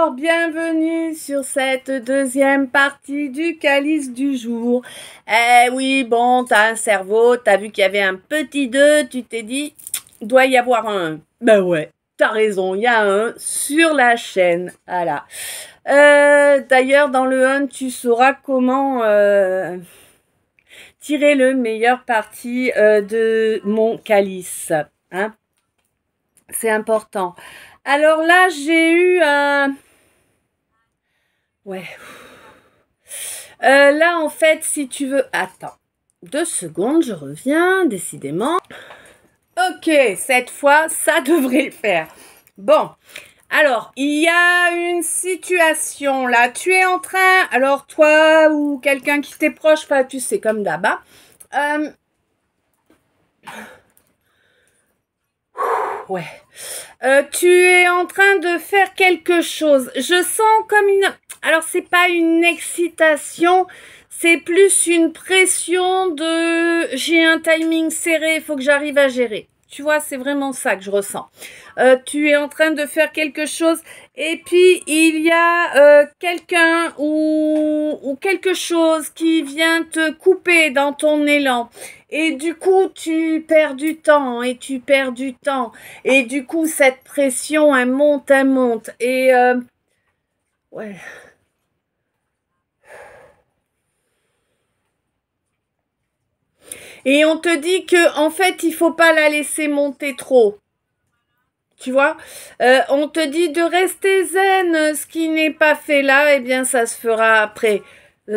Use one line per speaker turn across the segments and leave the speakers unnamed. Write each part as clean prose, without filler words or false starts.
Alors, bienvenue sur cette deuxième partie du calice du jour. Eh oui, bon, t'as un cerveau, t'as vu qu'il y avait un petit 2, tu t'es dit, doit y avoir un 1. Ben ouais, t'as raison, il y a un 1 sur la chaîne, voilà. D'ailleurs, dans le 1, tu sauras comment tirer le meilleur parti de mon calice, hein. C'est important. Alors là, j'ai eu un... Ouais. Là, en fait, si tu veux... Attends. 2 secondes, je reviens, décidément. Ok, cette fois, ça devrait le faire. Bon. Alors, il y a une situation là. Tu es en train... Alors, toi ou quelqu'un qui t'est proche, enfin, tu sais, comme d'hab. Ouais. Tu es en train de faire quelque chose. Je sens comme une... Alors, c'est pas une excitation, c'est plus une pression de... J'ai un timing serré, il faut que j'arrive à gérer. Tu vois, c'est vraiment ça que je ressens. Tu es en train de faire quelque chose et puis il y a quelqu'un ou quelque chose qui vient te couper dans ton élan. Et du coup, tu perds du temps et tu perds du temps. Et du coup, cette pression, elle monte, elle monte. Et ouais. Et on te dit que en fait, il faut pas la laisser monter trop. Tu vois, on te dit de rester zen. Ce qui n'est pas fait là, eh bien, ça se fera après.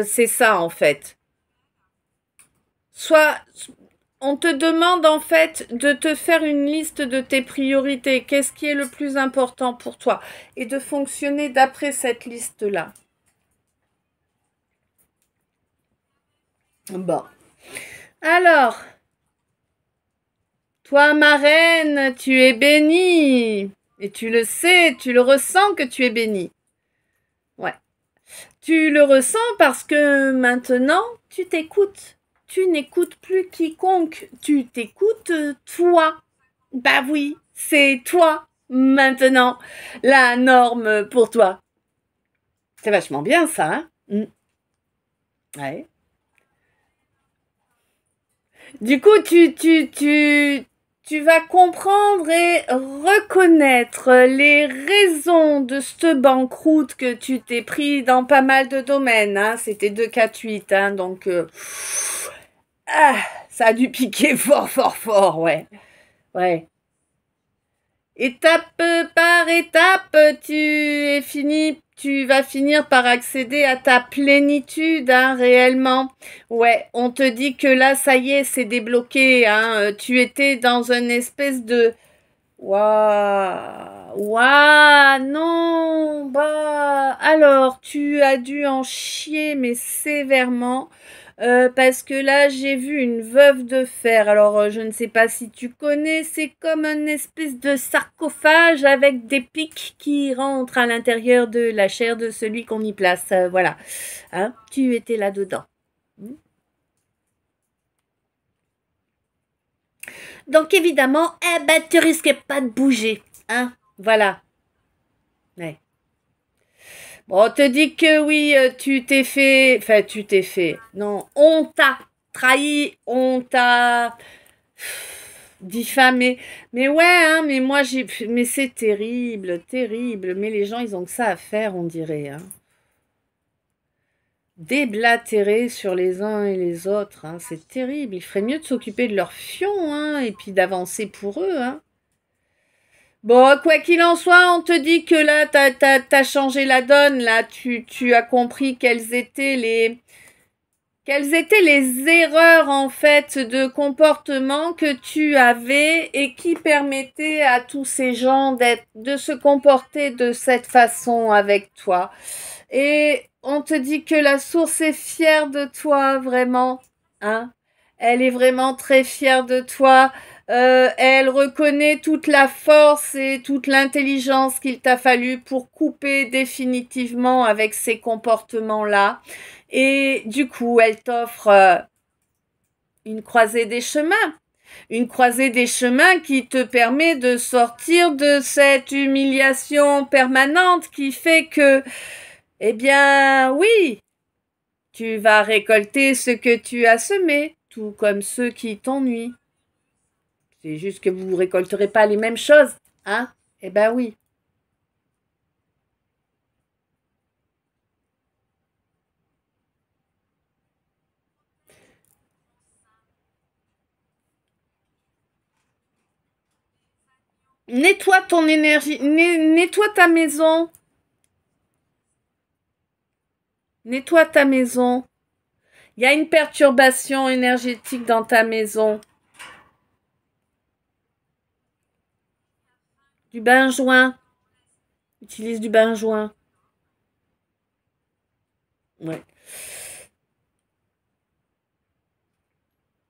C'est ça en fait. Soit on te demande en fait de te faire une liste de tes priorités. Qu'est-ce qui est le plus important pour toi? Et de fonctionner d'après cette liste-là. Bon. Alors, toi, ma reine, tu es bénie. Et tu le sais, tu le ressens que tu es bénie. Ouais. Tu le ressens parce que maintenant, tu t'écoutes. Tu n'écoutes plus quiconque. Tu t'écoutes toi. Bah oui, c'est toi maintenant la norme pour toi. C'est vachement bien ça, hein? Ouais. Du coup, tu vas comprendre et reconnaître les raisons de cette banqueroute que tu t'es pris dans pas mal de domaines. Hein. C'était 2, 4, 8, hein, donc ça a dû piquer fort, fort, fort, ouais. Ouais. Étape par étape, tu vas finir par accéder à ta plénitude, hein, réellement. Ouais, on te dit que là, ça y est, c'est débloqué, hein. Tu étais dans une espèce de... Waouh, waouh, non, bah, alors, tu as dû en chier, mais sévèrement. Parce que là, j'ai vu une veuve de fer. Alors, je ne sais pas si tu connais, c'est comme une espèce de sarcophage avec des pics qui rentrent à l'intérieur de la chair de celui qu'on y place. Voilà. Hein, tu étais là-dedans. Donc, évidemment, eh ben, tu risquais pas de bouger. Hein, voilà. Ouais. Bon, on te dit que oui, tu t'es fait... Enfin, tu t'es fait... Non, on t'a trahi, on t'a diffamé. Mais ouais, hein, mais moi, mais c'est terrible, terrible. Mais les gens, ils ont que ça à faire, on dirait. Hein. Déblatérer sur les uns et les autres, hein, c'est terrible. Il ferait mieux de s'occuper de leur fion, hein, et puis d'avancer pour eux, hein. Bon, quoi qu'il en soit, on te dit que là, t'as changé la donne, là, tu as compris quelles étaient les erreurs, en fait, de comportement que tu avais et qui permettaient à tous ces gens de se comporter de cette façon avec toi. Et on te dit que la source est fière de toi, vraiment, hein. Elle est vraiment très fière de toi. Elle reconnaît toute la force et toute l'intelligence qu'il t'a fallu pour couper définitivement avec ces comportements-là. Et du coup, elle t'offre une croisée des chemins. Une croisée des chemins qui te permet de sortir de cette humiliation permanente qui fait que, eh bien, oui, tu vas récolter ce que tu as semé, tout comme ceux qui t'ennuient. C'est juste que vous ne récolterez pas les mêmes choses, hein? Eh ben oui. Nettoie ton énergie, nettoie ta maison, nettoie ta maison. Il y a une perturbation énergétique dans ta maison. Du benjoin. Utilise du benjoin. Ouais.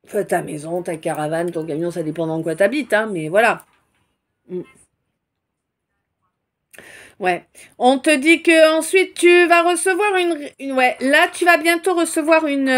Enfin, ta maison, ta caravane, ton camion, ça dépend dans quoi t'habites, hein, mais voilà. Mm. Ouais. On te dit que ensuite tu vas recevoir ouais, là tu vas bientôt recevoir une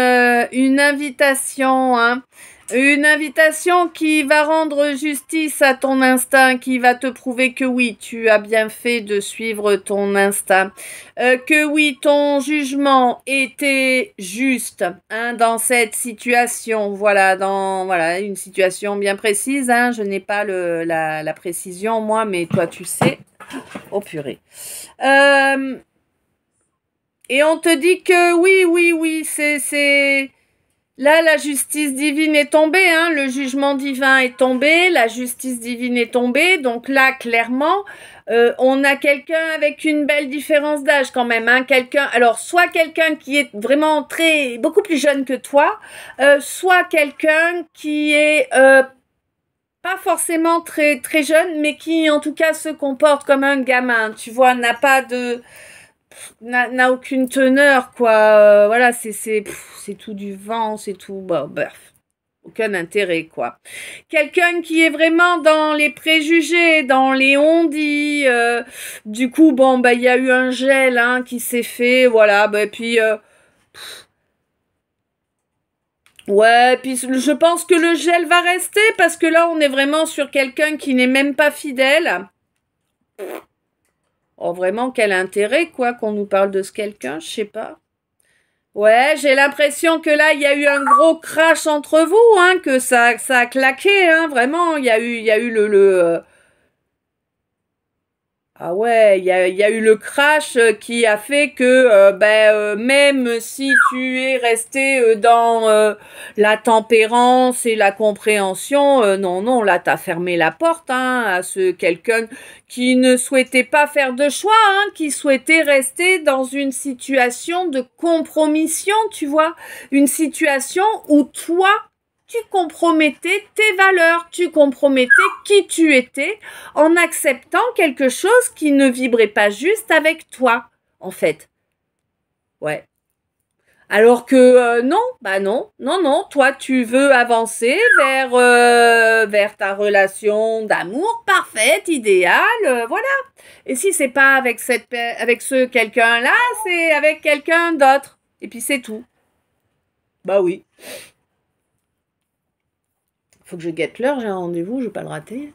invitation, hein. Une invitation qui va rendre justice à ton instinct, qui va te prouver que oui, tu as bien fait de suivre ton instinct, que oui, ton jugement était juste, hein, dans cette situation. Voilà, voilà une situation bien précise. Hein, je n'ai pas la précision moi, mais toi tu sais. Oh purée. Et on te dit que oui, c'est là la justice divine est tombée, hein, le jugement divin est tombé, la justice divine est tombée, donc là clairement on a quelqu'un avec une belle différence d'âge quand même, hein, alors soit quelqu'un qui est vraiment beaucoup plus jeune que toi, soit quelqu'un qui est pas forcément très très jeune, mais qui en tout cas se comporte comme un gamin, tu vois, n'a aucune teneur, quoi. Voilà, c'est tout du vent, c'est tout, bah, bref, aucun intérêt, quoi. Quelqu'un qui est vraiment dans les préjugés, dans les on-dit, du coup, bon, bah, il y a eu un gel, hein, qui s'est fait, voilà, bah, puis, ouais, puis je pense que le gel va rester, parce que là, on est vraiment sur quelqu'un qui n'est même pas fidèle. Oh, vraiment, quel intérêt, quoi, qu'on nous parle de ce quelqu'un, je sais pas. Ouais, j'ai l'impression que là, il y a eu un gros crash entre vous, hein, que ça a claqué, hein, vraiment. Il y a eu ah ouais, il y a eu le crash qui a fait que même si tu es resté dans la tempérance et la compréhension, non, là t'as fermé la porte, hein, à ce quelqu'un qui ne souhaitait pas faire de choix, hein, qui souhaitait rester dans une situation de compromission, tu vois, une situation où toi tu compromettais tes valeurs, tu compromettais qui tu étais en acceptant quelque chose qui ne vibrait pas juste avec toi, en fait. Ouais. Alors que non, bah non, toi tu veux avancer vers ta relation d'amour parfaite, idéale, voilà. Et si c'est pas avec avec ce quelqu'un-là, c'est avec quelqu'un d'autre. Et puis c'est tout. Bah oui. Faut que je guette l'heure, j'ai un rendez-vous, je vais pas le rater.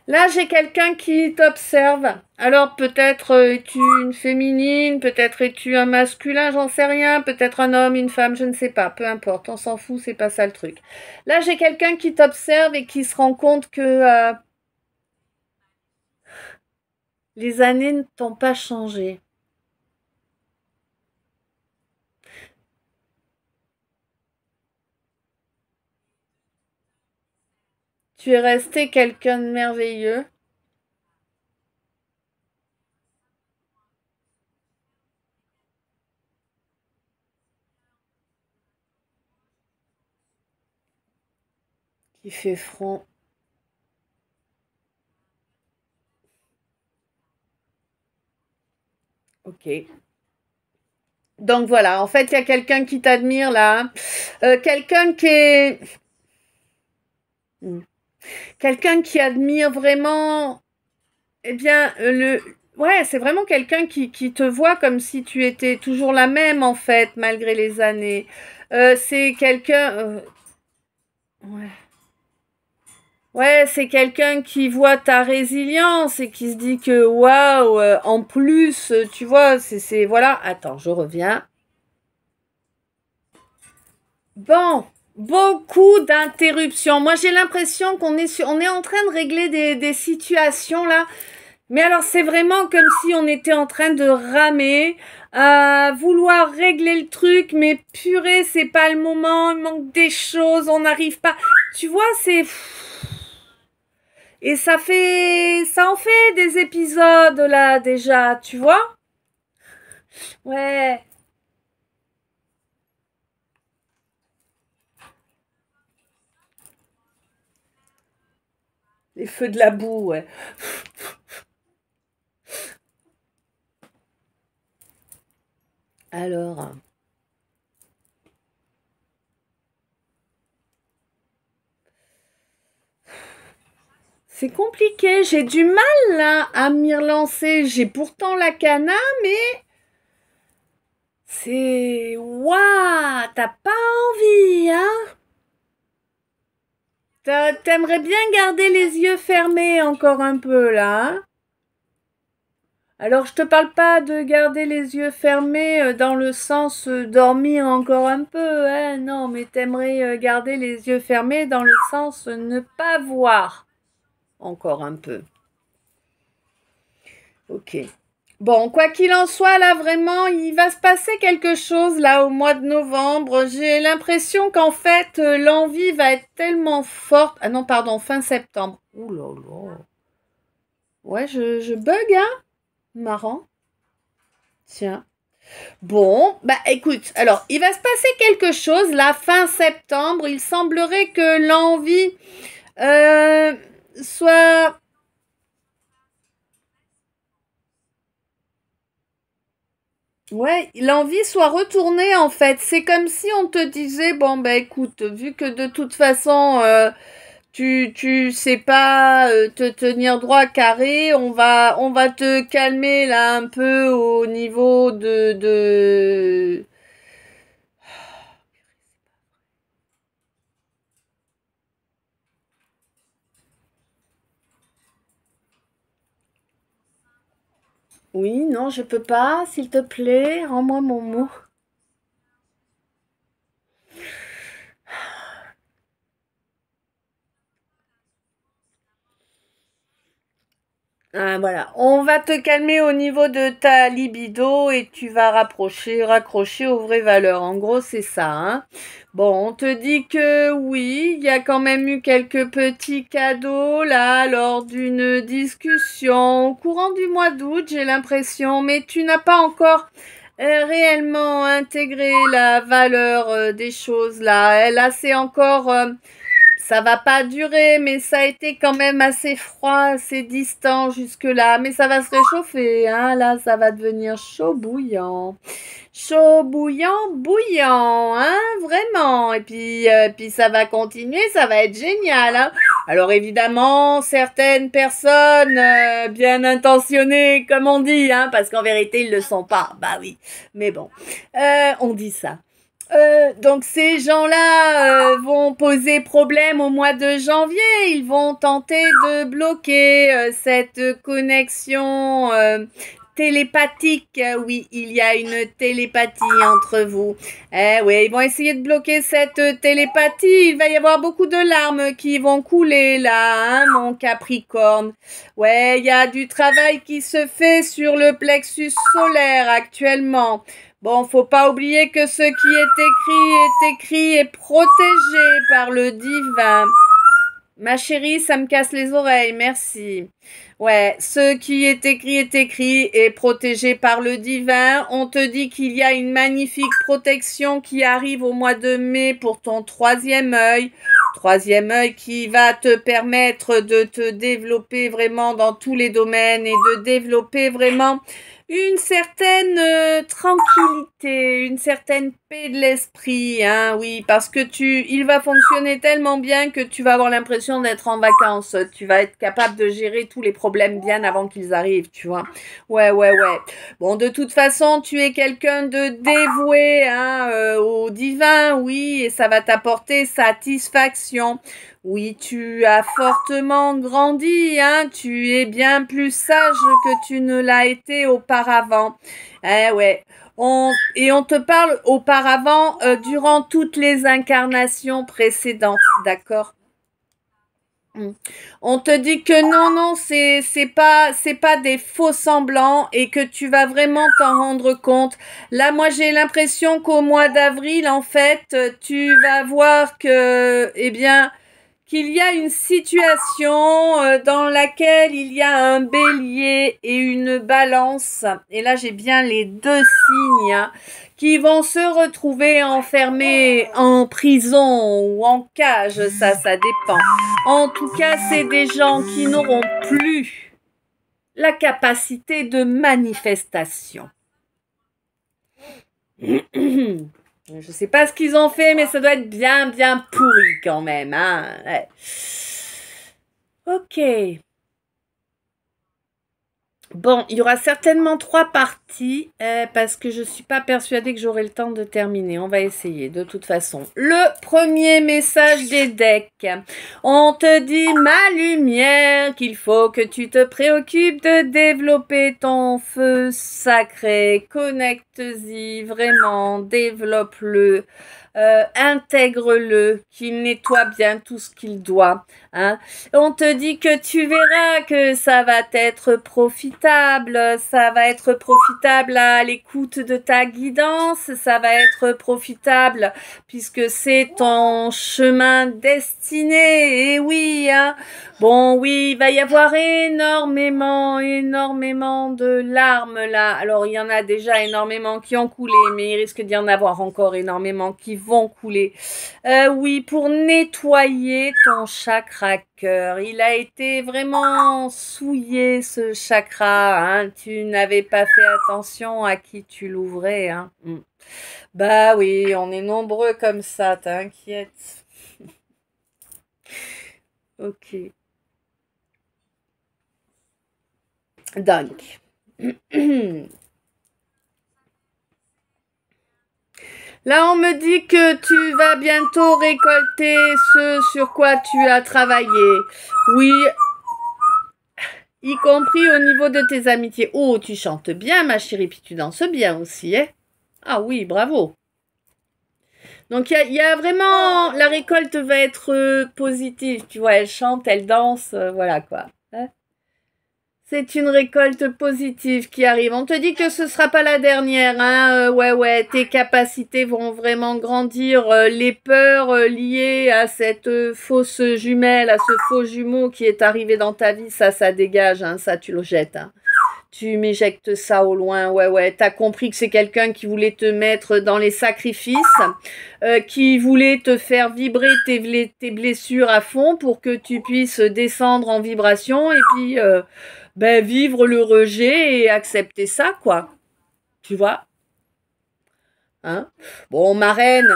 Là, j'ai quelqu'un qui t'observe. Alors, peut-être es-tu une féminine, peut-être es-tu un masculin, j'en sais rien, peut-être un homme, une femme, je ne sais pas, peu importe, on s'en fout, c'est pas ça le truc. Là, j'ai quelqu'un qui t'observe et qui se rend compte que les années ne t'ont pas changé. Tu es resté quelqu'un de merveilleux. Qui fait front. Ok. Donc voilà, en fait, il y a quelqu'un qui t'admire là. Quelqu'un qui est... Quelqu'un qui admire vraiment, eh bien, Ouais, c'est vraiment quelqu'un qui te voit comme si tu étais toujours la même, en fait, malgré les années. C'est quelqu'un... ouais. Ouais, c'est quelqu'un qui voit ta résilience et qui se dit que waouh, en plus, tu vois, voilà. Attends, je reviens. Bon, beaucoup d'interruptions. Moi, j'ai l'impression on est en train de régler des situations là. Mais alors, c'est vraiment comme si on était en train de ramer, à vouloir régler le truc, mais purée, c'est pas le moment, il manque des choses, on n'arrive pas. Tu vois, c'est... Et ça en fait des épisodes là déjà, tu vois? Ouais, les feux de la boue, ouais. Alors, c'est compliqué, j'ai du mal là à m'y relancer. J'ai pourtant la cana, mais c'est... Waouh, t'as pas envie, hein? T'aimerais bien garder les yeux fermés encore un peu là, hein? Alors, je te parle pas de garder les yeux fermés dans le sens dormir encore un peu, hein, non, mais t'aimerais garder les yeux fermés dans le sens ne pas voir encore un peu. Ok. Bon, quoi qu'il en soit, là, vraiment, il va se passer quelque chose, là, au mois de novembre. J'ai l'impression qu'en fait, l'envie va être tellement forte. Ah non, pardon, fin septembre. Ouh là là. Ouais, je bug, hein? Marrant. Tiens. Bon, bah écoute, alors il va se passer quelque chose là fin septembre. Il semblerait que l'envie euh, soit... Ouais, l'envie soit retournée en fait. C'est comme si on te disait, bon bah écoute, vu que de toute façon tu sais pas te tenir droit carré, on va te calmer là un peu au niveau de... Oui, non, je peux pas, s'il te plaît, rends-moi mon mot. Ah, voilà, on va te calmer au niveau de ta libido et tu vas raccrocher aux vraies valeurs. En gros, c'est ça, hein. Bon, on te dit que oui, il y a quand même eu quelques petits cadeaux là lors d'une discussion au courant du mois d'août, j'ai l'impression, mais tu n'as pas encore réellement intégré la valeur des choses là. Là, c'est encore ça va pas durer, mais ça a été quand même assez froid, assez distant jusque-là. Mais ça va se réchauffer, hein. Là, ça va devenir chaud bouillant. Chaud bouillant, bouillant, hein, vraiment. Et puis ça va continuer, ça va être génial, hein. Alors évidemment, certaines personnes bien intentionnées, comme on dit, hein, parce qu'en vérité, ils le sont pas. Bah oui, mais bon, on dit ça. Donc ces gens-là vont poser problème au mois de janvier. Ils vont tenter de bloquer cette connexion télépathique. Oui, il y a une télépathie entre vous. Eh oui, ils vont essayer de bloquer cette télépathie. Il va y avoir beaucoup de larmes qui vont couler là, hein, mon Capricorne. Ouais, il y a du travail qui se fait sur le plexus solaire actuellement. Bon, faut pas oublier que ce qui est écrit et protégé par le divin. Ma chérie, ça me casse les oreilles, merci. Ouais, ce qui est écrit et protégé par le divin. On te dit qu'il y a une magnifique protection qui arrive au mois de mai pour ton troisième œil. Troisième œil qui va te permettre de te développer vraiment dans tous les domaines et de développer vraiment une certaine tranquillité, une certaine paix de l'esprit, hein, oui, parce que il va fonctionner tellement bien que tu vas avoir l'impression d'être en vacances. Tu vas être capable de gérer tous les problèmes bien avant qu'ils arrivent, tu vois. Ouais, ouais, ouais. Bon, de toute façon, tu es quelqu'un de dévoué, hein, au divin, oui, et ça va t'apporter satisfaction. Oui, tu as fortement grandi, hein, tu es bien plus sage que tu ne l'as été auparavant. Eh ouais. Et on te parle auparavant durant toutes les incarnations précédentes, d'accord? Mm. On te dit que non, non, c'est pas des faux semblants et que tu vas vraiment t'en rendre compte. Là, moi, j'ai l'impression qu'au mois d'avril, en fait, tu vas voir que, eh bien, qu'il y a une situation dans laquelle il y a un bélier et une balance. Et là, j'ai bien les deux signes, hein, qui vont se retrouver enfermés en prison ou en cage. Ça dépend. En tout cas, c'est des gens qui n'auront plus la capacité de manifestation. Je sais pas ce qu'ils ont fait, mais ça doit être bien, bien pourri quand même, hein. Ouais. Ok. Bon, il y aura certainement 3 parties parce que je suis pas persuadée que j'aurai le temps de terminer. On va essayer de toute façon. Le premier message des decks. On te dit, ma lumière, qu'il faut que tu te préoccupes de développer ton feu sacré. Connecte-y vraiment, développe-le. Intègre-le, qu'il nettoie bien tout ce qu'il doit. Hein. On te dit que tu verras que ça va être profitable, ça va être profitable à l'écoute de ta guidance, ça va être profitable puisque c'est ton chemin destiné. Et oui, hein. Bon, oui, il va y avoir énormément de larmes là. Alors, il y en a déjà énormément qui ont coulé, mais il risque d'y en avoir encore énormément qui vont couler. Oui, pour nettoyer ton chakra cœur. Il a été vraiment souillé, ce chakra. Hein. Tu n'avais pas fait attention à qui tu l'ouvrais. Hein. Bah oui, on est nombreux comme ça, t'inquiète. Ok. Donc. Là, on me dit que tu vas bientôt récolter ce sur quoi tu as travaillé. Oui, y compris au niveau de tes amitiés. Oh, tu chantes bien, ma chérie, puis tu danses bien aussi, hein? Ah oui, bravo. Donc, il y a vraiment... La récolte va être positive, tu vois, elle chante, elle danse, voilà quoi. Hein. C'est une récolte positive qui arrive. On te dit que ce sera pas la dernière, hein. Ouais, ouais, tes capacités vont vraiment grandir. Les peurs liées à cette fausse jumelle, à ce faux jumeau qui est arrivé dans ta vie, ça dégage, hein. Ça, tu le jettes, hein. Tu m'éjectes ça au loin, ouais, ouais. T'as compris que c'est quelqu'un qui voulait te mettre dans les sacrifices, qui voulait te faire vibrer tes blessures à fond pour que tu puisses descendre en vibration et puis vivre le rejet et accepter ça, quoi. Tu vois? Hein? Bon, ma reine,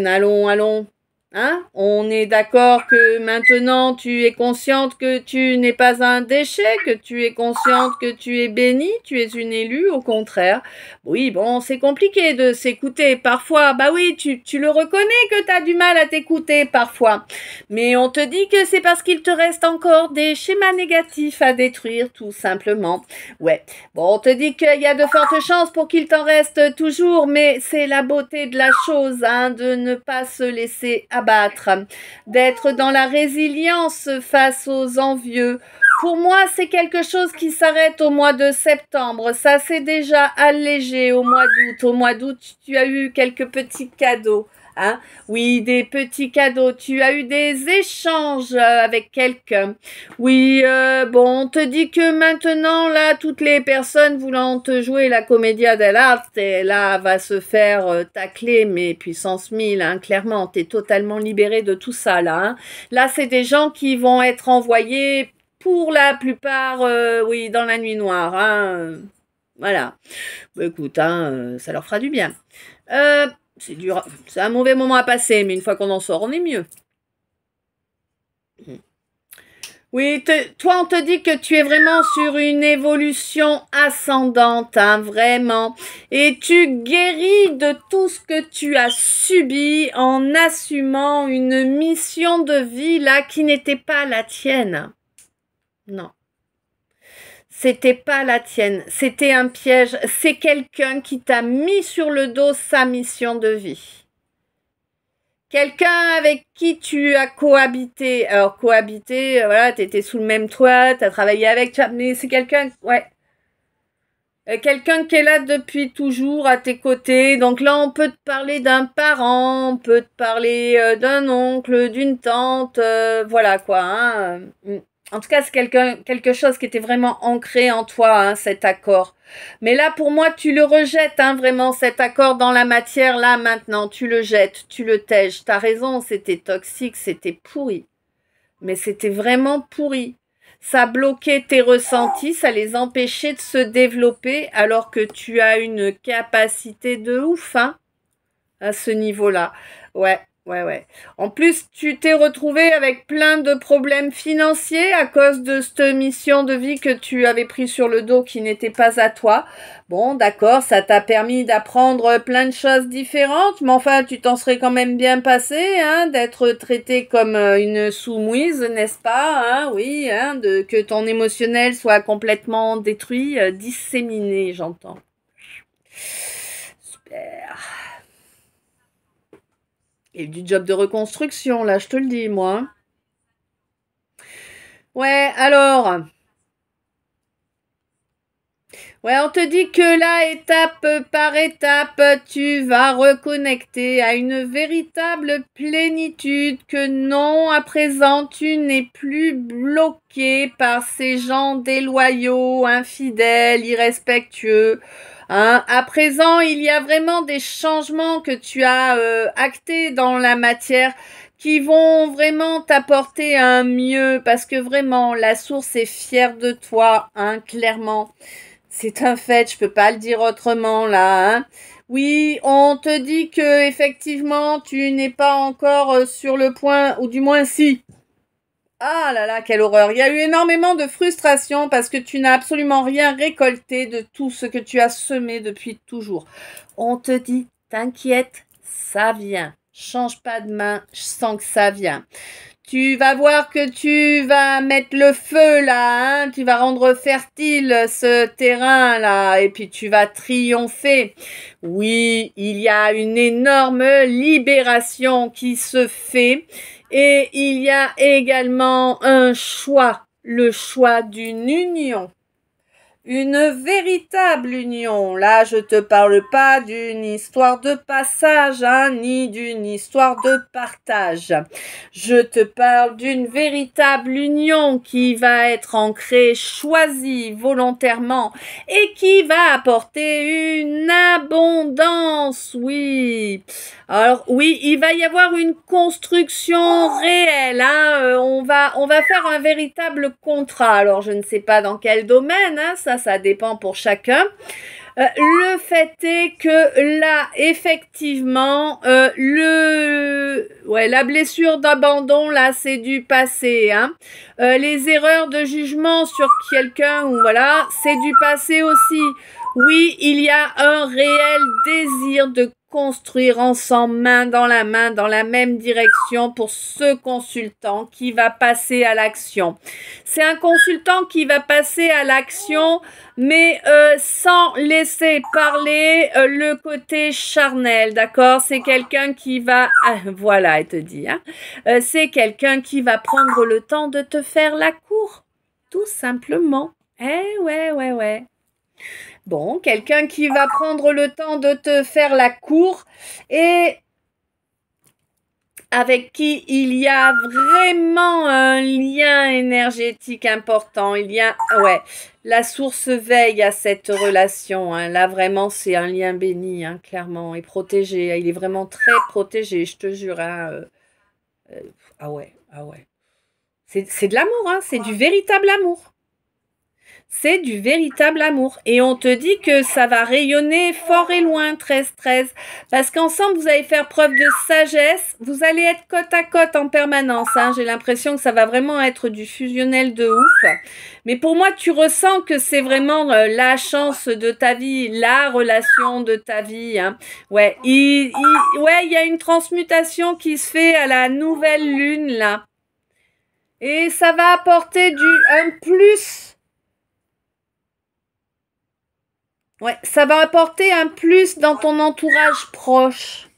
allons, allons. Hein? On est d'accord que maintenant tu es consciente que tu n'es pas un déchet, que tu es consciente que tu es bénie, tu es une élue, au contraire. Oui, bon, c'est compliqué de s'écouter parfois. Bah oui, tu le reconnais que tu as du mal à t'écouter parfois. Mais on te dit que c'est parce qu'il te reste encore des schémas négatifs à détruire, tout simplement. Ouais. Bon, on te dit qu'il y a de fortes chances pour qu'il t'en reste toujours, mais c'est la beauté de la chose, hein, de ne pas se laisser abattre, d'être dans la résilience face aux envieux. Pour moi, c'est quelque chose qui s'arrête au mois de septembre. Ça s'est déjà allégé au mois d'août. Au mois d'août, tu as eu quelques petits cadeaux. Hein? Oui, des petits cadeaux. Tu as eu des échanges avec quelqu'un. Oui, bon, on te dit que maintenant, là, toutes les personnes voulant te jouer la commedia dell'arte, là, va se faire tacler, mais puissance 1000, hein, clairement, t'es totalement libéré de tout ça, là. Hein. Là, c'est des gens qui vont être envoyés, pour la plupart, oui, dans la nuit noire, hein. Voilà. Bah, écoute, hein, ça leur fera du bien. C'est dur, c'est un mauvais moment à passer, mais une fois qu'on en sort, on est mieux. Oui, toi, on te dit que tu es vraiment sur une évolution ascendante, hein, vraiment. Et tu guéris de tout ce que tu as subi en assumant une mission de vie, là, qui n'était pas la tienne. Non. C'était pas la tienne. C'était un piège. C'est quelqu'un qui t'a mis sur le dos sa mission de vie. Quelqu'un avec qui tu as cohabité. Alors, cohabité, voilà, t'étais sous le même toit, t'as travaillé avec, mais c'est quelqu'un, ouais. Quelqu'un qui est là depuis toujours à tes côtés. Donc là, on peut te parler d'un parent, on peut te parler d'un oncle, d'une tante, voilà quoi. Hein. En tout cas, c'est quelque chose qui était vraiment ancré en toi, hein, cet accord. Mais là, pour moi, tu le rejettes, hein, vraiment, cet accord dans la matière, là, maintenant. Tu le jettes, tu le tèges. T'as raison, c'était toxique, c'était pourri. Mais c'était vraiment pourri. Ça bloquait tes ressentis, ça les empêchait de se développer alors que tu as une capacité de ouf, hein, à ce niveau-là. Ouais, ouais, ouais. En plus, tu t'es retrouvé avec plein de problèmes financiers à cause de cette mission de vie que tu avais pris sur le dos qui n'était pas à toi. Bon, d'accord, ça t'a permis d'apprendre plein de choses différentes, mais enfin, tu t'en serais quand même bien passé, hein, d'être traité comme une soumise, n'est-ce pas, hein, oui, hein, que ton émotionnel soit complètement détruit, disséminé, j'entends. Super. Et du job de reconstruction, là, je te le dis, moi. Ouais, alors. Ouais, on te dit que là, étape par étape, tu vas reconnecter à une véritable plénitude, que non, à présent, tu n'es plus bloqué par ces gens déloyaux, infidèles, irrespectueux. Hein. À présent, il y a vraiment des changements que tu as actés dans la matière qui vont vraiment t'apporter un mieux, parce que vraiment, la source est fière de toi, hein, clairement. C'est un fait, je peux pas le dire autrement là. Hein. Oui, on te dit que effectivement tu n'es pas encore sur le point, ou du moins si. Ah là là, quelle horreur. Il y a eu énormément de frustration parce que tu n'as absolument rien récolté de tout ce que tu as semé depuis toujours. On te dit, t'inquiète, ça vient. Change pas de main, je sens que ça vient. Tu vas voir que tu vas mettre le feu là, hein, tu vas rendre fertile ce terrain là, et puis tu vas triompher. Oui, il y a une énorme libération qui se fait, et il y a également un choix, le choix d'une union. Une véritable union. Là, je te parle pas d'une histoire de passage, hein, ni d'une histoire de partage. Je te parle d'une véritable union qui va être ancrée, choisie volontairement et qui va apporter une abondance, oui. Alors oui, il va y avoir une construction réelle. Hein. On va faire un véritable contrat. Alors je ne sais pas dans quel domaine, hein, ça dépend pour chacun. Le fait est que là, effectivement, la blessure d'abandon, là, c'est du passé. Hein. Les erreurs de jugement sur quelqu'un, ou voilà, c'est du passé aussi. Oui, il y a un réel désir de construire ensemble, main dans la même direction pour ce consultant qui va passer à l'action. C'est un consultant qui va passer à l'action, mais sans laisser parler le côté charnel, d'accord? C'est quelqu'un qui va... Ah, voilà, elle te dit. Hein? C'est quelqu'un qui va prendre le temps de te faire la cour, tout simplement. Eh ouais, ouais, ouais. Bon, quelqu'un qui va prendre le temps de te faire la cour et avec qui il y a vraiment un lien énergétique important. Il y a, ouais, la source veille à cette relation. Hein. Là, vraiment, c'est un lien béni, hein, clairement, et protégé. Il est vraiment très protégé, je te jure. Hein. Ah ouais, ah ouais. C'est de l'amour, hein, c'est du véritable amour. c'est du véritable amour. Et on te dit que ça va rayonner fort et loin, 13-13. Parce qu'ensemble, vous allez faire preuve de sagesse. Vous allez être côte à côte en permanence. Hein. J'ai l'impression que ça va vraiment être du fusionnel de ouf. Mais pour moi, tu ressens que c'est vraiment la chance de ta vie, la relation de ta vie. Hein. Ouais, il y a une transmutation qui se fait à la nouvelle lune, là. Et ça va apporter un plus. Ouais, ça va apporter un plus dans ton entourage proche.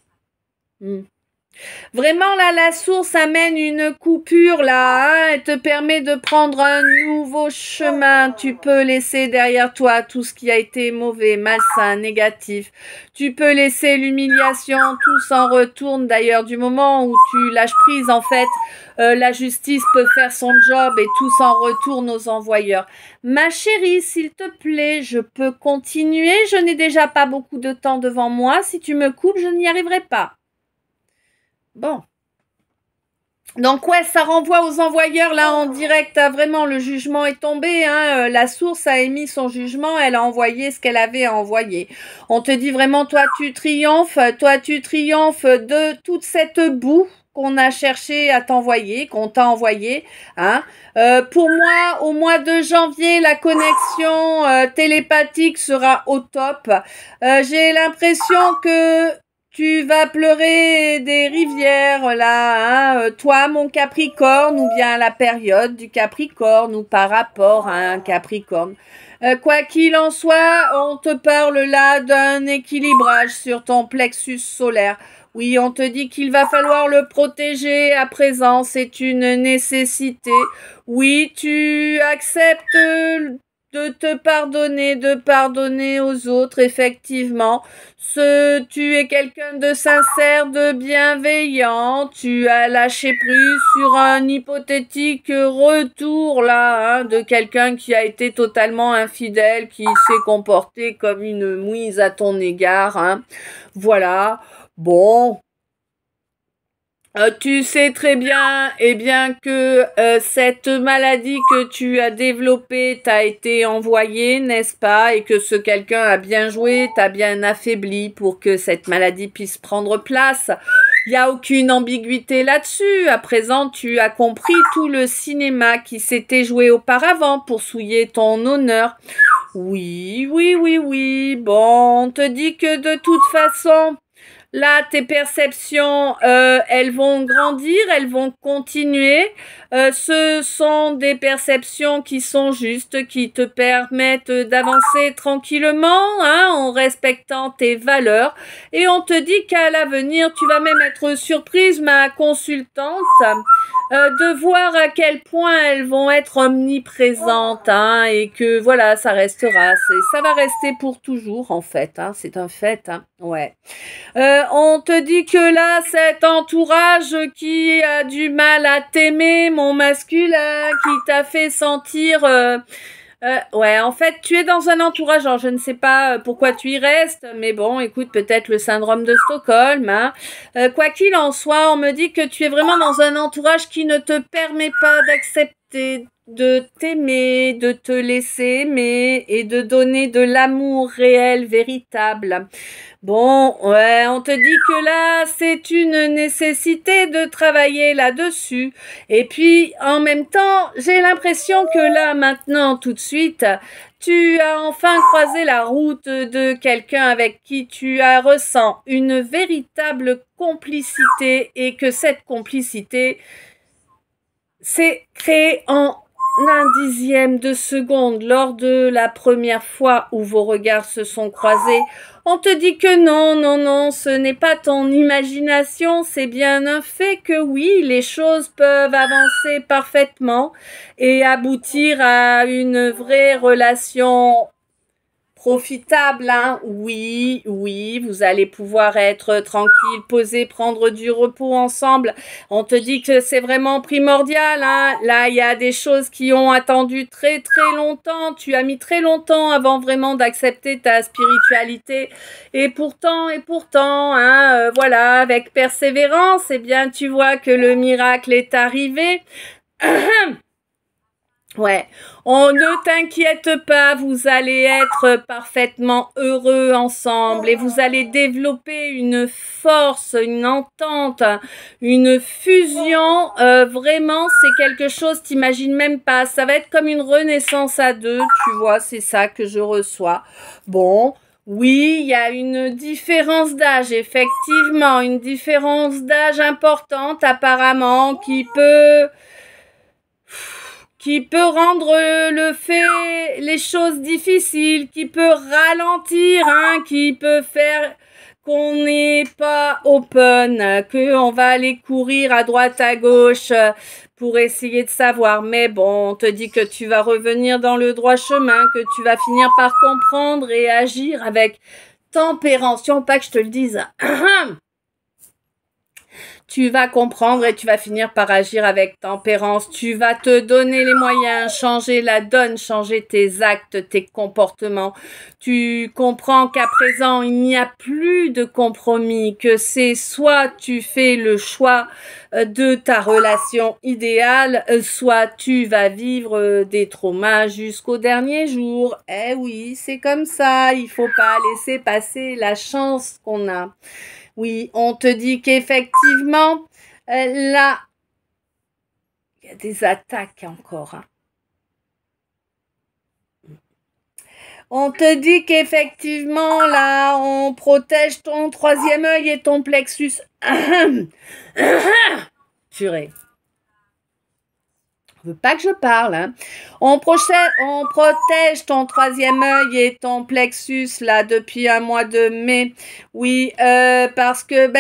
Vraiment, là, la source amène une coupure, là, hein, elle te permet de prendre un nouveau chemin. Tu peux laisser derrière toi tout ce qui a été mauvais, malsain, négatif. Tu peux laisser l'humiliation, tout s'en retourne. D'ailleurs, du moment où tu lâches prise, en fait, la justice peut faire son job et tout s'en retourne aux envoyeurs. Ma chérie, s'il te plaît, je peux continuer. Je n'ai déjà pas beaucoup de temps devant moi. Si tu me coupes, je n'y arriverai pas. Bon. Donc ouais, ça renvoie aux envoyeurs là en direct. Vraiment, le jugement est tombé. Hein. La source a émis son jugement. Elle a envoyé ce qu'elle avait à envoyer. On te dit vraiment, toi tu triomphes de toute cette boue qu'on a cherché à t'envoyer, qu'on t'a envoyé. Hein. Pour moi, au mois de janvier, la connexion télépathique sera au top. J'ai l'impression que tu vas pleurer des rivières, là, hein, toi, mon Capricorne, ou bien la période du Capricorne, ou par rapport à un Capricorne. Quoi qu'il en soit, on te parle là d'un équilibrage sur ton plexus solaire. Oui, on te dit qu'il va falloir le protéger à présent, c'est une nécessité. Oui, tu acceptes de te pardonner, de pardonner aux autres, effectivement. Tu es quelqu'un de sincère, de bienveillant. Tu as lâché prise sur un hypothétique retour, là, hein, de quelqu'un qui a été totalement infidèle, qui s'est comporté comme une mouise à ton égard, hein. Voilà. Bon. Tu sais très bien, que cette maladie que tu as développée t'a été envoyée, n'est-ce pas? Et que ce quelqu'un a bien joué, t'a bien affaibli pour que cette maladie puisse prendre place. Il n'y a aucune ambiguïté là-dessus. À présent, tu as compris tout le cinéma qui s'était joué auparavant pour souiller ton honneur. Oui. Bon, on te dit que de toute façon... Là, tes perceptions, elles vont grandir, elles vont continuer. Ce sont des perceptions qui sont justes, qui te permettent d'avancer tranquillement, hein, en respectant tes valeurs. Et on te dit qu'à l'avenir, tu vas même être surprise, ma consultante, de voir à quel point elles vont être omniprésentes, hein, et que voilà, ça restera. Ça va rester pour toujours, en fait. Hein, c'est un fait. Hein, ouais. On te dit que là, cet entourage qui a du mal à t'aimer, mon masculin, qui t'a fait sentir... ouais, en fait, tu es dans un entourage, alors je ne sais pas pourquoi tu y restes, mais bon, écoute, peut-être le syndrome de Stockholm, hein. Quoi qu'il en soit, on me dit que tu es vraiment dans un entourage qui ne te permet pas d'accepter de t'aimer, de te laisser aimer et de donner de l'amour réel, véritable. Bon, ouais, on te dit que là, c'est une nécessité de travailler là-dessus. Et puis, en même temps, j'ai l'impression que là, maintenant, tout de suite, tu as enfin croisé la route de quelqu'un avec qui tu ressens une véritable complicité et que cette complicité s'est créée en un dixième de seconde lors de la première fois où vos regards se sont croisés. On te dit que non, ce n'est pas ton imagination, c'est bien un fait que oui, les choses peuvent avancer parfaitement et aboutir à une vraie relation profitable, hein. Oui, vous allez pouvoir être tranquille, poser, prendre du repos ensemble. On te dit que c'est vraiment primordial, hein. Là, il y a des choses qui ont attendu très longtemps. Tu as mis très longtemps avant vraiment d'accepter ta spiritualité. Et pourtant, hein, voilà, avec persévérance, eh bien, tu vois que le miracle est arrivé. Ouais, on ne t'inquiète pas, vous allez être parfaitement heureux ensemble et vous allez développer une force, une entente, une fusion. Vraiment, c'est quelque chose, t'imagines même pas. Ça va être comme une renaissance à deux, tu vois, c'est ça que je reçois. Bon, oui, il y a une différence d'âge, effectivement, une différence d'âge importante apparemment qui peut rendre le fait, les choses difficiles, qui peut ralentir, hein, qui peut faire qu'on n'est pas open, qu'on va aller courir à droite à gauche pour essayer de savoir. Mais bon, on te dit que tu vas revenir dans le droit chemin, que tu vas finir par comprendre et agir avec tempérance. Pas que je te le dise. Tu vas comprendre et tu vas finir par agir avec tempérance. Tu vas te donner les moyens, changer la donne, changer tes actes, tes comportements. Tu comprends qu'à présent, il n'y a plus de compromis, que c'est soit tu fais le choix de ta relation idéale, soit tu vas vivre des traumas jusqu'au dernier jour. Eh oui, c'est comme ça. Il faut pas laisser passer la chance qu'on a. Oui, on te dit qu'effectivement, là, il y a des attaques encore. Hein. On te dit qu'effectivement, là, on protège ton troisième œil et ton plexus. Purée. Je veux pas que je parle. Hein. On protège ton troisième œil et ton plexus là depuis un mois de mai. Oui, parce que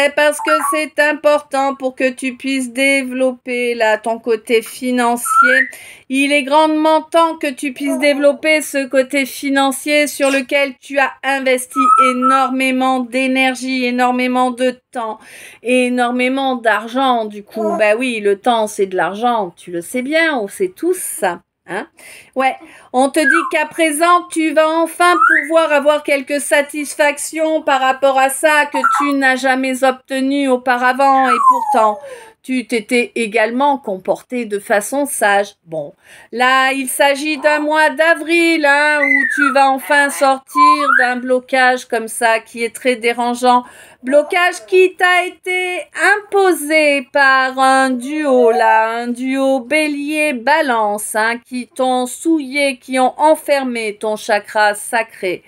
c'est important pour que tu puisses développer là ton côté financier. Il est grandement temps que tu puisses développer ce côté financier sur lequel tu as investi énormément d'énergie, énormément de temps, énormément d'argent. Du coup, bah oui, le temps c'est de l'argent, tu le sais bien, on sait tous ça. Hein? Ouais, on te dit qu'à présent, tu vas enfin pouvoir avoir quelques satisfactions par rapport à ça que tu n'as jamais obtenu auparavant et pourtant, tu t'étais également comporté de façon sage. Bon, là, il s'agit d'un mois d'avril hein, où tu vas enfin sortir d'un blocage comme ça qui est très dérangeant. Blocage qui t'a été imposé par un duo là, un duo bélier-balance hein, qui t'ont souillé, qui ont enfermé ton chakra sacré.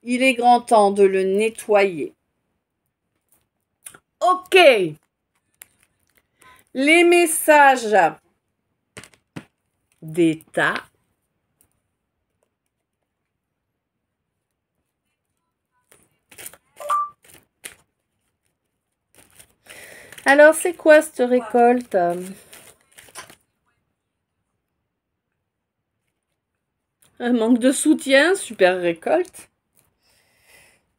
Il est grand temps de le nettoyer. Ok. Les messages d'état. Alors, c'est quoi cette récolte? Un manque de soutien, super récolte.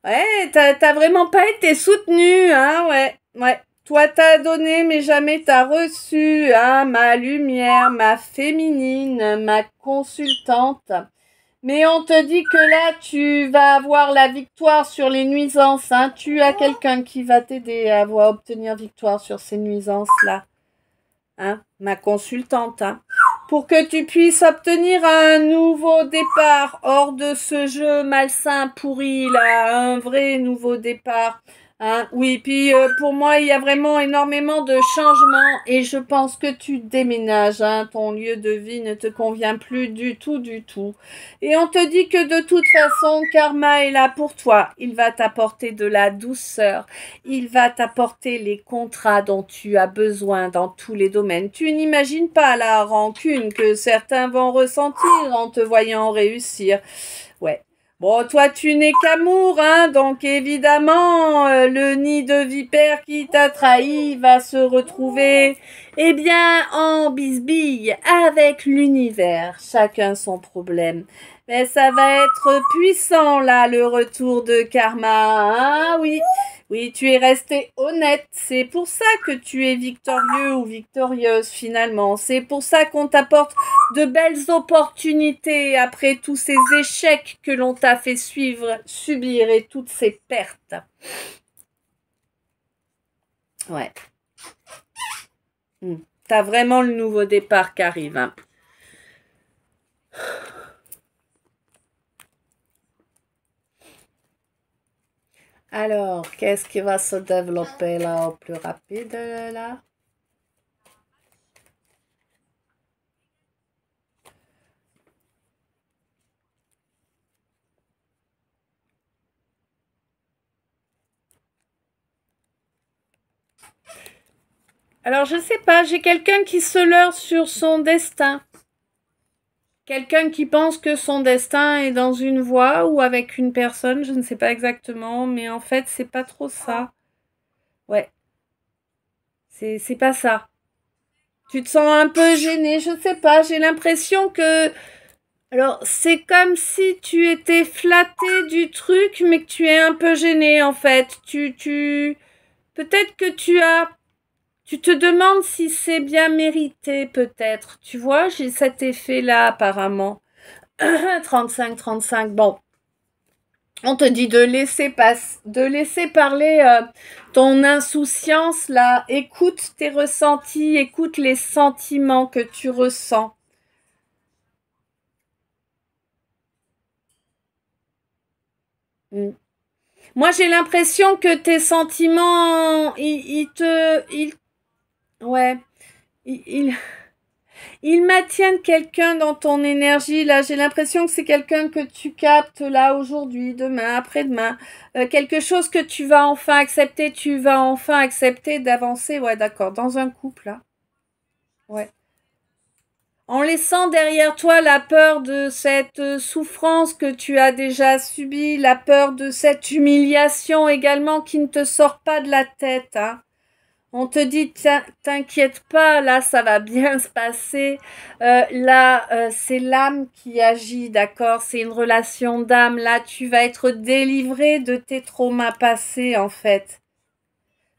Ouais, t'as vraiment pas été soutenu, hein, ouais. Toi, t'as donné, mais jamais t'as reçu, hein, ma lumière, ma féminine, ma consultante. Mais on te dit que là, tu vas avoir la victoire sur les nuisances, hein. Tu as quelqu'un qui va t'aider à obtenir victoire sur ces nuisances-là. Hein, ma consultante, hein, pour que tu puisses obtenir un nouveau départ hors de ce jeu malsain pourri là, un vrai nouveau départ. Hein, oui, puis pour moi, il y a vraiment énormément de changements et je pense que tu déménages. Hein, ton lieu de vie ne te convient plus du tout, du tout. Et on te dit que de toute façon, Karma est là pour toi. Il va t'apporter de la douceur. Il va t'apporter les contrats dont tu as besoin dans tous les domaines. Tu n'imagines pas la rancune que certains vont ressentir en te voyant réussir. Ouais. Bon, toi, tu n'es qu'amour, hein, donc évidemment, le nid de vipère qui t'a trahi va se retrouver, eh bien, en bisbille avec l'univers. Chacun son problème. Mais ça va être puissant, là, le retour de Karma, hein, oui. Oui, tu es resté honnête. C'est pour ça que tu es victorieux ou victorieuse finalement. C'est pour ça qu'on t'apporte de belles opportunités après tous ces échecs que l'on t'a fait subir et toutes ces pertes. Ouais. T'as vraiment le nouveau départ qui arrive. Hein. Alors, qu'est-ce qui va se développer là au plus rapide là? Alors, je sais pas, j'ai quelqu'un qui se leurre sur son destin. Quelqu'un qui pense que son destin est dans une voie ou avec une personne, je ne sais pas exactement, mais en fait, c'est pas trop ça. Ouais, c'est pas ça. Tu te sens un peu gêné, je sais pas, j'ai l'impression que... Alors, c'est comme si tu étais flatté du truc, mais que tu es un peu gêné, en fait. Peut-être que tu te demandes si c'est bien mérité, peut-être. Tu vois, j'ai cet effet-là, apparemment. 35. Bon, on te dit de laisser parler ton insouciance, là. Écoute tes ressentis, écoute les sentiments que tu ressens. Mm. Moi, j'ai l'impression que tes sentiments, ouais, ils, ils maintiennent quelqu'un dans ton énergie. Là, j'ai l'impression que c'est quelqu'un que tu captes là aujourd'hui, demain, après-demain. Quelque chose que tu vas enfin accepter. Tu vas enfin accepter d'avancer. Ouais, d'accord. Dans un couple, là. Ouais. En laissant derrière toi la peur de cette souffrance que tu as déjà subie, la peur de cette humiliation également qui ne te sort pas de la tête, hein. On te dit, t'inquiète pas, là, ça va bien se passer. Là, c'est l'âme qui agit, d'accord? C'est une relation d'âme. Là, tu vas être délivré de tes traumas passés, en fait.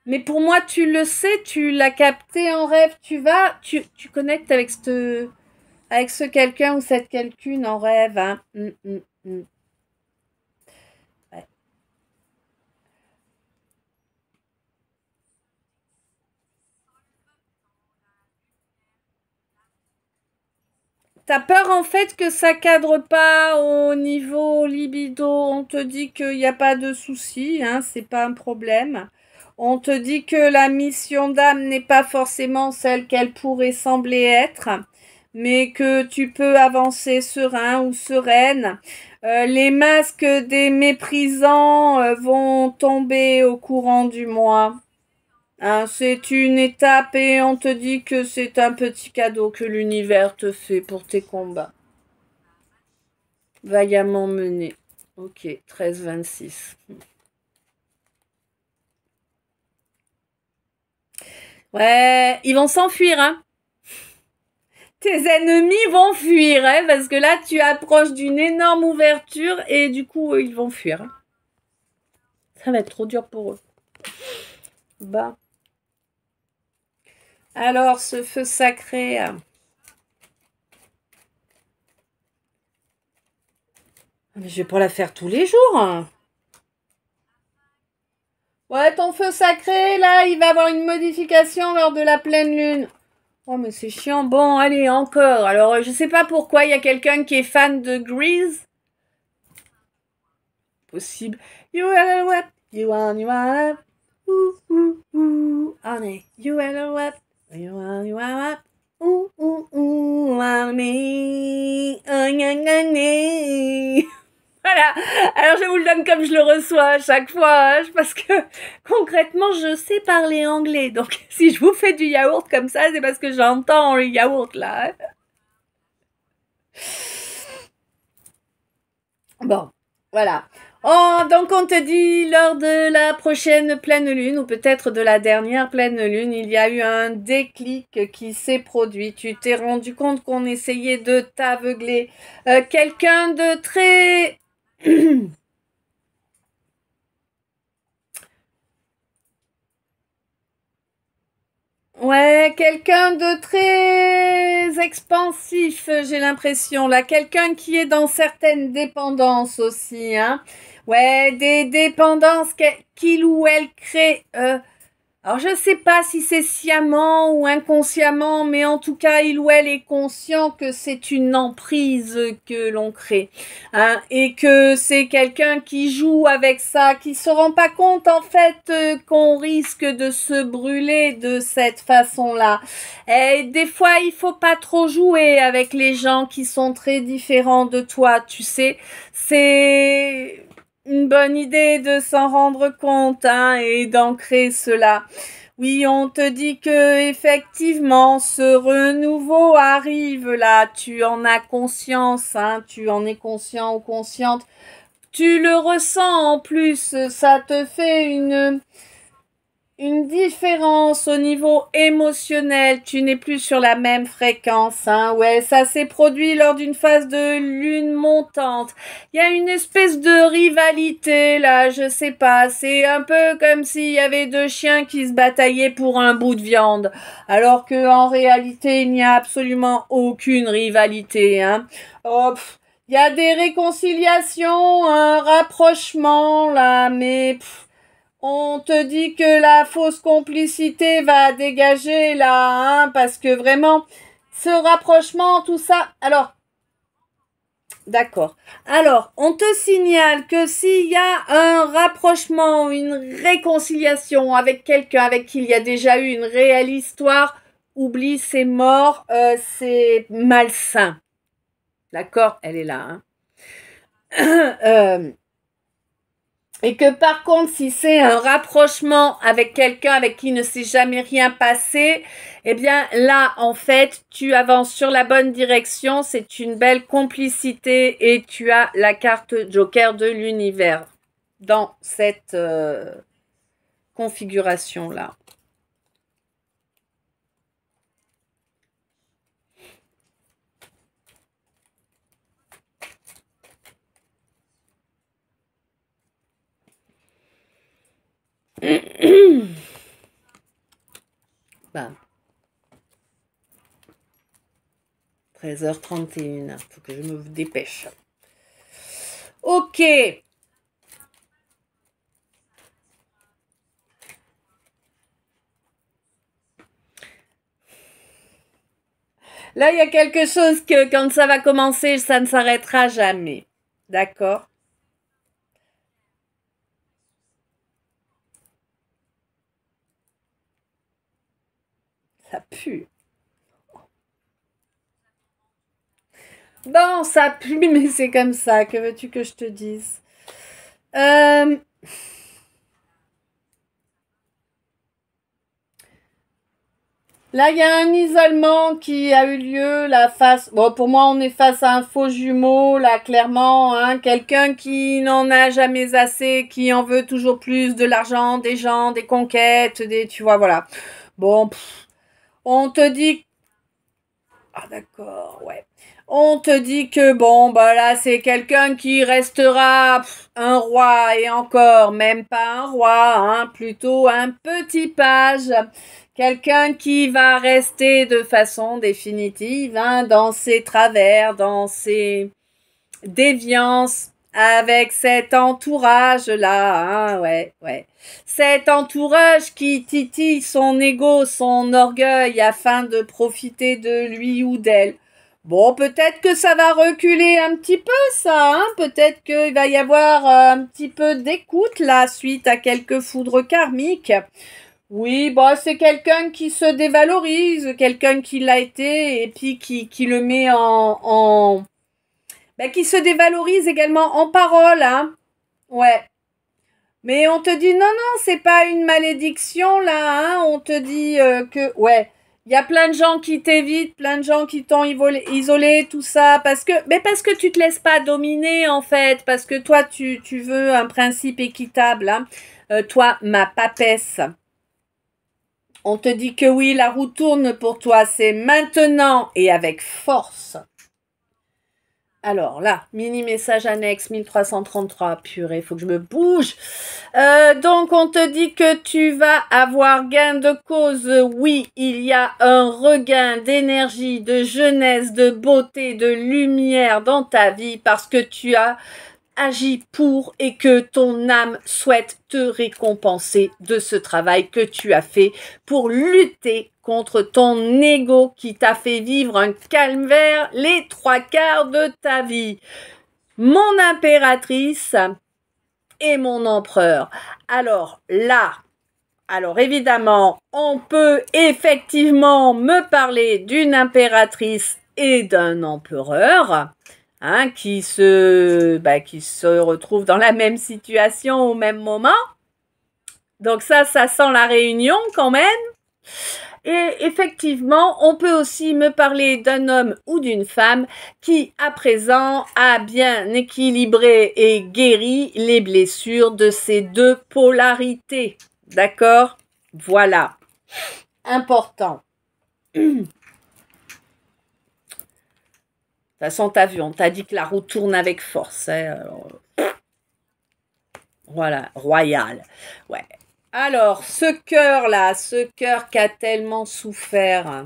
Mais pour moi, tu le sais, tu l'as capté en rêve. Tu connectes avec ce quelqu'un ou cette quelqu'une en rêve, hein. Ouais. T'as peur en fait que ça cadre pas au niveau libido. On te dit qu'il n'y a pas de souci, hein, c'est pas un problème. On te dit que la mission d'âme n'est pas forcément celle qu'elle pourrait sembler être, mais que tu peux avancer serein ou sereine. Les masques des méprisants vont tomber au courant du mois. Hein, c'est une étape et on te dit que c'est un petit cadeau que l'univers te fait pour tes combats. Vaillamment mené. Ok, 13-26. Ouais, ils vont s'enfuir, hein. Tes ennemis vont fuir, hein, parce que là, tu approches d'une énorme ouverture et du coup, ils vont fuir, hein. Ça va être trop dur pour eux. Bah. Alors, ce feu sacré. Mais je vais pas la faire tous les jours, hein. Ouais, ton feu sacré, là, il va avoir une modification lors de la pleine lune. Oh, mais c'est chiant. Bon, allez, encore. Alors, je sais pas pourquoi il y a quelqu'un qui est fan de Grease. Possible. You wanna what? You wanna. Ouh, ouh, ouh. Honey, you wanna what? You wanna what? Ouh, ouh, ouh. Want me. Oh, gna, gna, gna. Voilà. Alors je vous le donne comme je le reçois à chaque fois, hein, parce que concrètement je sais parler anglais. Donc si je vous fais du yaourt comme ça, c'est parce que j'entends le yaourt là. Bon, voilà. Oh, donc on te dit lors de la prochaine pleine lune ou peut-être de la dernière pleine lune, il y a eu un déclic qui s'est produit. Tu t'es rendu compte qu'on essayait de t'aveugler. Quelqu'un de très Ouais, quelqu'un de très expansif, j'ai l'impression. Là, quelqu'un qui est dans certaines dépendances aussi, hein. Ouais, des dépendances qu'il ou elle crée. Alors, je ne sais pas si c'est sciemment ou inconsciemment, mais en tout cas, il ou elle est conscient que c'est une emprise que l'on crée, hein, et que c'est quelqu'un qui joue avec ça, qui se rend pas compte, en fait, qu'on risque de se brûler de cette façon-là. Et des fois, il faut pas trop jouer avec les gens qui sont très différents de toi, tu sais. C'est une bonne idée de s'en rendre compte, hein, et d'ancrer cela. Oui, on te dit que effectivement ce renouveau arrive là, tu en as conscience, hein, tu en es conscient ou consciente. Tu le ressens en plus, ça te fait une différence au niveau émotionnel, tu n'es plus sur la même fréquence, hein. Ouais, ça s'est produit lors d'une phase de lune montante. Il y a une espèce de rivalité là, je sais pas, c'est un peu comme s'il y avait deux chiens qui se bataillaient pour un bout de viande, alors que en réalité, il n'y a absolument aucune rivalité, hein. Oh, il y a des réconciliations, un rapprochement là, mais on te dit que la fausse complicité va dégager là, hein, parce que vraiment, ce rapprochement, tout ça. Alors, d'accord. Alors, on te signale que s'il y a un rapprochement, une réconciliation avec quelqu'un avec qui il y a déjà eu une réelle histoire, oublie, c'est mort, c'est malsain. D'accord? Elle est là, hein. Et que par contre, si c'est un rapprochement avec quelqu'un avec qui ne s'est jamais rien passé, eh bien là, en fait, tu avances sur la bonne direction. C'est une belle complicité et tu as la carte Joker de l'univers dans cette configuration-là. Bah, 13h31, faut que je me dépêche. Ok. Là, il y a quelque chose que quand ça va commencer, ça ne s'arrêtera jamais. D'accord? Ça pue. Bon, ça pue, mais c'est comme ça. Que veux-tu que je te dise? Là, il y a un isolement qui a eu lieu, la face. Bon, pour moi, on est face à un faux jumeau, là, clairement, hein. Quelqu'un qui n'en a jamais assez, qui en veut toujours plus de l'argent, des gens, des conquêtes, tu vois, voilà. Bon, on te dit. Ah, d'accord, ouais. On te dit que bon, bah là, c'est quelqu'un qui restera un roi et encore, même pas un roi, hein, plutôt un petit page. Quelqu'un qui va rester de façon définitive, hein, dans ses travers, dans ses déviances, avec cet entourage-là, hein, ouais, ouais. Cet entourage qui titille son ego, son orgueil, afin de profiter de lui ou d'elle. Bon, peut-être que ça va reculer un petit peu, ça, hein. Peut-être qu'il va y avoir un petit peu d'écoute, là, suite à quelques foudres karmiques. Oui, bah, c'est quelqu'un qui se dévalorise, quelqu'un qui l'a été, et puis qui le met qui se dévalorise également en parole, hein. Ouais. Mais on te dit non, non, c'est pas une malédiction là, hein. On te dit que ouais, il y a plein de gens qui t'évitent, plein de gens qui t'ont isolé, tout ça, parce que tu te laisses pas dominer en fait, parce que toi tu veux un principe équitable, hein. Toi, ma papesse. On te dit que oui, la roue tourne pour toi, c'est maintenant et avec force. Alors là, mini message annexe 1333, purée, faut que je me bouge. Donc on te dit que tu vas avoir gain de cause. Oui, il y a un regain d'énergie, de jeunesse, de beauté, de lumière dans ta vie parce que tu as agis pour et que ton âme souhaite te récompenser de ce travail que tu as fait pour lutter contre ton ego qui t'a fait vivre un calvaire les 3/4 de ta vie. Mon impératrice et mon empereur. Alors là, évidemment, on peut effectivement me parler d'une impératrice et d'un empereur, hein, qui se retrouvent dans la même situation au même moment. Donc ça sent la réunion quand même. Et effectivement, on peut aussi me parler d'un homme ou d'une femme qui, à présent, a bien équilibré et guéri les blessures de ces deux polarités. D'accord? Voilà. Important. De toute façon, t'as vu, on t'a dit que la roue tourne avec force. Hein, alors, voilà, royal. Ouais. Alors, ce cœur-là, ce cœur qui a tellement souffert.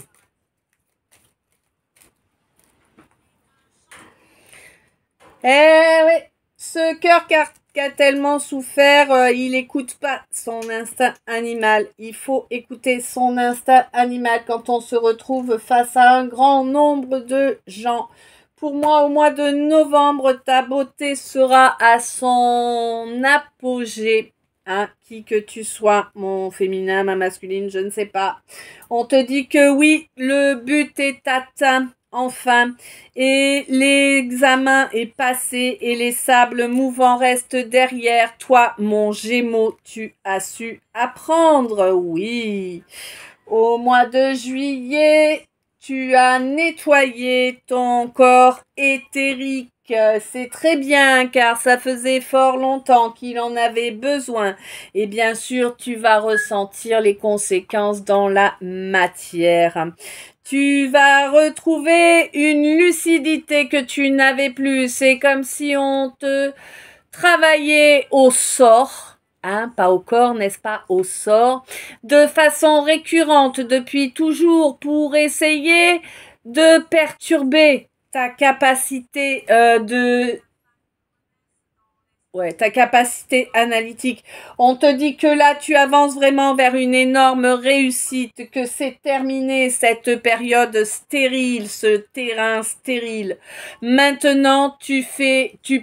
Eh oui, ce cœur qui a tellement souffert, il n'écoute pas son instinct animal. Il faut écouter son instinct animal quand on se retrouve face à un grand nombre de gens. Pour moi, au mois de novembre, ta beauté sera à son apogée. Hein, qui que tu sois, mon féminin, ma masculine, je ne sais pas. On te dit que oui, le but est atteint, enfin, et l'examen est passé et les sables mouvants restent derrière toi, mon Gémeaux, tu as su apprendre, oui. Au mois de juillet, tu as nettoyé ton corps éthérique. C'est très bien car ça faisait fort longtemps qu'il en avait besoin. Et bien sûr, tu vas ressentir les conséquences dans la matière. Tu vas retrouver une lucidité que tu n'avais plus. C'est comme si on te travaillait au sort. Hein, pas au corps, n'est-ce pas, au sort, de façon récurrente depuis toujours pour essayer de perturber ta capacité ta capacité analytique. On te dit que là, tu avances vraiment vers une énorme réussite, que c'est terminé cette période stérile, ce terrain stérile. Maintenant, tu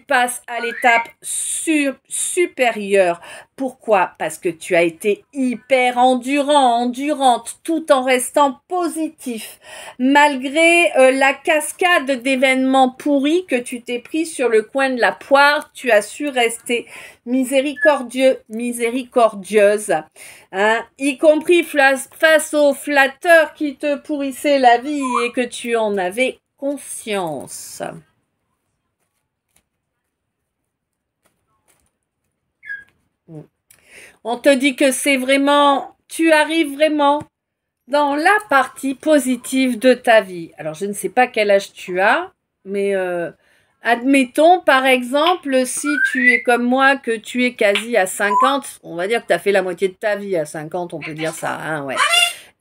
passes à l'étape supérieure. Pourquoi? Parce que tu as été hyper endurante, tout en restant positif. Malgré la cascade d'événements pourris que tu t'es pris sur le coin de la poire, tu as su rester miséricordieuse, hein, y compris face aux flatteurs qui te pourrissaient la vie et que tu en avais conscience. On te dit que c'est vraiment, tu arrives vraiment dans la partie positive de ta vie. Alors, je ne sais pas quel âge tu as, mais admettons, par exemple, si tu es comme moi, que tu es quasi à 50, on va dire que tu as fait la moitié de ta vie à 50, on peut dire ça, hein, ouais.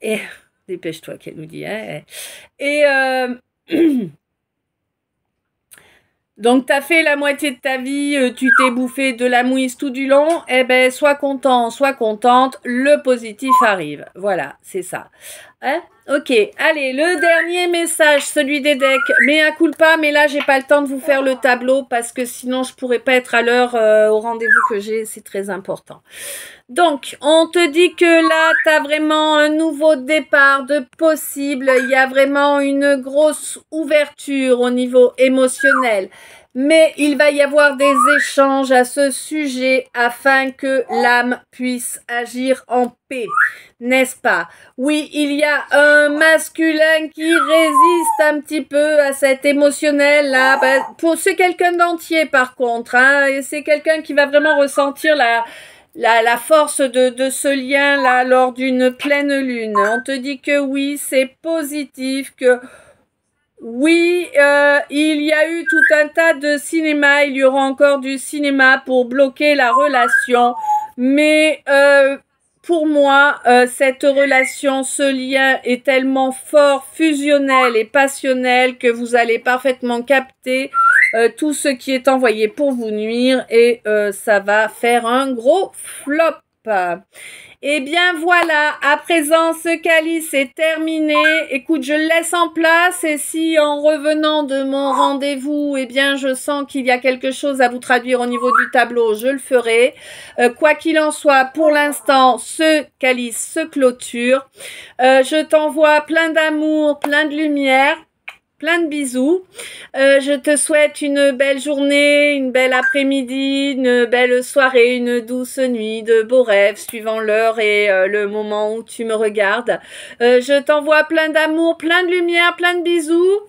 Et, dépêche-toi qu'elle nous dit, hein. Et, donc, tu as fait la moitié de ta vie, tu t'es bouffé de la mouise tout du long, eh ben, sois content, sois contente, le positif arrive. Voilà, c'est ça. Hein? Ok, allez, le dernier message, celui des decks. Mea culpa, mais là, j'ai pas le temps de vous faire le tableau parce que sinon, je pourrais pas être à l'heure au rendez-vous que j'ai, c'est très important. Donc, on te dit que là, tu as vraiment un nouveau départ de possible. Il y a vraiment une grosse ouverture au niveau émotionnel. Mais il va y avoir des échanges à ce sujet afin que l'âme puisse agir en paix. N'est-ce pas? Oui, il y a un masculin qui résiste un petit peu à cet émotionnel-là. Ben, c'est quelqu'un d'entier par contre. Hein, et c'est quelqu'un qui va vraiment ressentir la force de ce lien-là lors d'une pleine lune. On te dit que oui, c'est positif, que oui, il y a eu tout un tas de cinéma, il y aura encore du cinéma pour bloquer la relation, mais pour moi, cette relation, ce lien est tellement fort, fusionnel et passionnel que vous allez parfaitement capter tout ce qui est envoyé pour vous nuire et ça va faire un gros flop. Eh bien voilà, à présent ce calice est terminé. Écoute, je le laisse en place et si en revenant de mon rendez-vous, eh bien je sens qu'il y a quelque chose à vous traduire au niveau du tableau, je le ferai. Quoi qu'il en soit, pour l'instant, ce calice se clôture. Je t'envoie plein d'amour, plein de lumière. Plein de bisous. Je te souhaite une belle journée, une belle après-midi, une belle soirée, une douce nuit, de beaux rêves suivant l'heure et le moment où tu me regardes. Je t'envoie plein d'amour, plein de lumière, plein de bisous.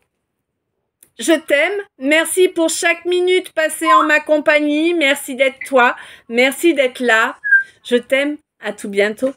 Je t'aime. Merci pour chaque minute passée en ma compagnie. Merci d'être toi. Merci d'être là. Je t'aime. À tout bientôt.